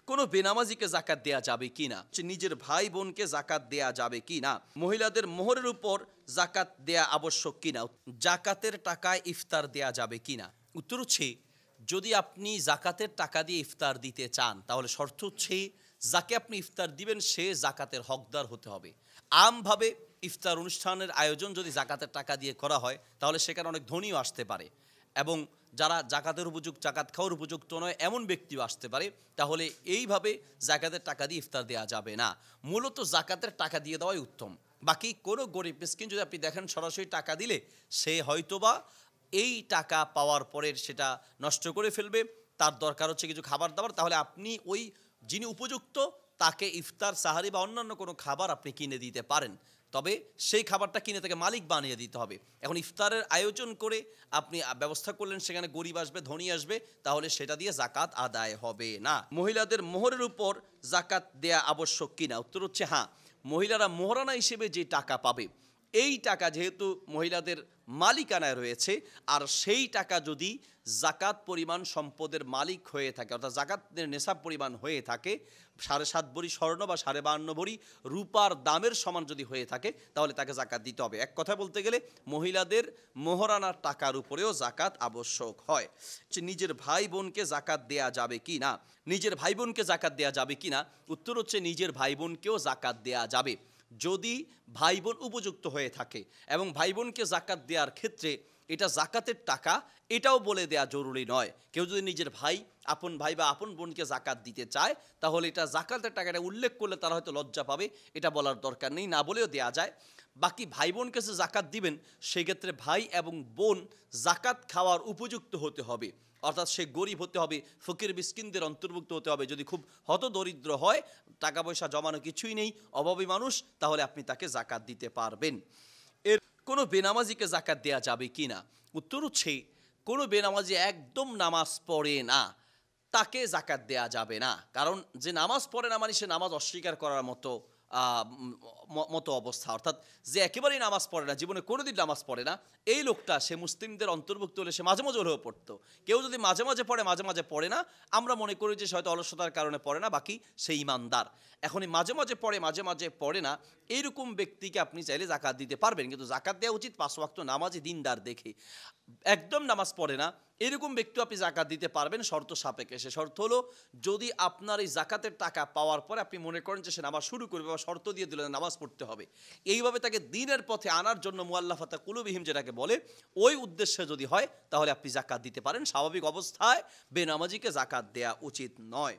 কোনো বেনামাজিকে জাকাত দেয়া যাবে কি না? নিজের ভাই বোনকে জাকাত দেয়া যাবে কি না? মহিলাদের মোহরের উপর জাকাত দেয়া আবশ্যক কি না? জাকাতের টাকায় ইফতার দেয়া যাবে কি না? উত্তর হচ্ছে, যদি আপনি জাকাতের টাকা দিয়ে ইফতার দিতে চান, তাহলে শর্ত হচ্ছে যাকে আপনি ইফতার দিবেন সে জাকাতের হকদার হতে হবে। আমভাবে ইফতার অনুষ্ঠানের আয়োজন যদি জাকাতের টাকা দিয়ে করা হয়, তাহলে সেখানে অনেক ধনীও আসতে পারে এবং যারা জাকাতের উপযুক্ত, জাকাত খাওয়ার উপযুক্ত নয় এমন ব্যক্তিও আসতে পারে। তাহলে এইভাবে জাকাতের টাকা দিয়ে ইফতার দেওয়া যাবে না। মূলত জাকাতের টাকা দিয়ে দেওয়াই উত্তম। বাকি কোনো গরিব মিসকিন যদি আপনি দেখেন সরাসরি টাকা দিলে সে হয়তোবা এই টাকা পাওয়ার পরে সেটা নষ্ট করে ফেলবে, তার দরকার হচ্ছে কিছু খাবার দাবার, তাহলে আপনি ওই যিনি উপযুক্ত তাকে ইফতার, সাহারি বা অন্যান্য কোনো খাবার আপনি কিনে দিতে পারেন। তবে সেই খাবারটা কিনে তাকে মালিক বানিয়ে দিতে হবে। এখন ইফতারের আয়োজন করে আপনি ব্যবস্থা করলেন, সেখানে গরিব আসবে, ধনী আসবে, তাহলে সেটা দিয়ে জাকাত আদায় হবে না। মহিলাদের মোহরের উপর জাকাত দেয়া আবশ্যক কিনা? উত্তর হচ্ছে হ্যাঁ। মহিলারা মোহরানা হিসেবে যে টাকা পাবে, এই টাকা যেহেতু মহিলাদের মালিকানায় রয়েছে, আর সেই টাকা যদি জাকাত পরিমাণ সম্পদের মালিক হয়ে থাকে, অর্থাৎ জাকাতের নেশাব পরিমাণ হয়ে থাকে, 7.5 ভরি স্বর্ণ বা 52.5 ভরি রূপার দামের সমান যদি হয়ে থাকে, তাহলে তাকে জাকাত দিতে হবে। এক কথা বলতে গেলে মহিলাদের মোহরানার টাকার উপরেও জাকাত আবশ্যক হয়। নিজের ভাই বোনকে জাকাত দেয়া যাবে কি না? নিজের ভাই বোনকে জাকাত দেয়া যাবে কি না? উত্তর হচ্ছে নিজের ভাই বোনকেও জাকাত দেয়া যাবে, যদি ভাই বোন উপযুক্ত হয়ে থাকে। এবং ভাই বোনকে জাকাত দেওয়ার ক্ষেত্রে এটা জাকাতের টাকা এটাও বলে দেয়া জরুরি নয়। কেউ যদি নিজের ভাই, আপন ভাই বা আপন বোনকে জাকাত দিতে চায়, তাহলে এটা জাকাতের টাকাটা উল্লেখ করলে তারা হয়তো লজ্জা পাবে, এটা বলার দরকার নেই, না বলেও দেয়া যায়। বাকি ভাই বোনকে যে জাকাত দিবেন, সেক্ষেত্রে ভাই এবং বোন জাকাত খাওয়ার উপযুক্ত হতে হবে, অর্থাৎ সে গরিব হতে হবে, ফকির মিসকিনদের অন্তর্ভুক্ত হতে হবে। যদি খুব হতদরিদ্র হয়, টাকা পয়সা জমানো কিছুই নেই, অভাবী মানুষ, তাহলে আপনি তাকে জাকাত দিতে পারবেন। এর কোনো বেনামাজিকে জাকাত দেয়া যাবে কি না? উত্তর হচ্ছে, কোনো বেনামাজি একদম নামাজ পড়ে না, তাকে জাকাত দেয়া যাবে না। কারণ যে নামাজ পড়ে না মানে সে নামাজ অস্বীকার করার মতো অবস্থা। অর্থাৎ যে একেবারেই নামাজ পড়ে না, জীবনে কোনোদিন নামাজ পড়ে না, এই লোকটা সে মুসলিমদের অন্তর্ভুক্ত হলে সে মাঝে মাঝে হলেও পড়তো। কেউ যদি মাঝে মাঝে পড়ে, মাঝে মাঝে পড়ে না, আমরা মনে করি যে সে হয়তো অলসতার কারণে পড়ে না, বাকি সে ইমানদার। এখনই মাঝে মাঝে পড়ে, মাঝে মাঝে পড়ে না, এইরকম ব্যক্তিকে আপনি চাইলে জাকাত দিতে পারবেন, কিন্তু জাকাত দেওয়া উচিত 5 ওয়াক্ত নামাজি দিনদার দেখে। একদম নামাজ পড়ে না এরকম ব্যক্তি আপনি জাকাত দিতে পারবেন শর্ত সাপেক্ষে। সে শর্ত হলো, যদি আপনার এই জাকাতের টাকা পাওয়ার পরে আপনি মনে করেন যে সে নামাজ শুরু করবে বা শর্ত দিয়ে দিলেন নামাজ পড়তে হবে, এইভাবে তাকে দ্বীনের পথে আনার জন্য মুআল্লাফাতা কুলুবিহিম যেটাকে বলে, ওই উদ্দেশ্যে যদি হয়, তাহলে আপনি জাকাত দিতে পারেন। স্বাভাবিক অবস্থায় বেনামাজিকে জাকাত দেয়া উচিত নয়।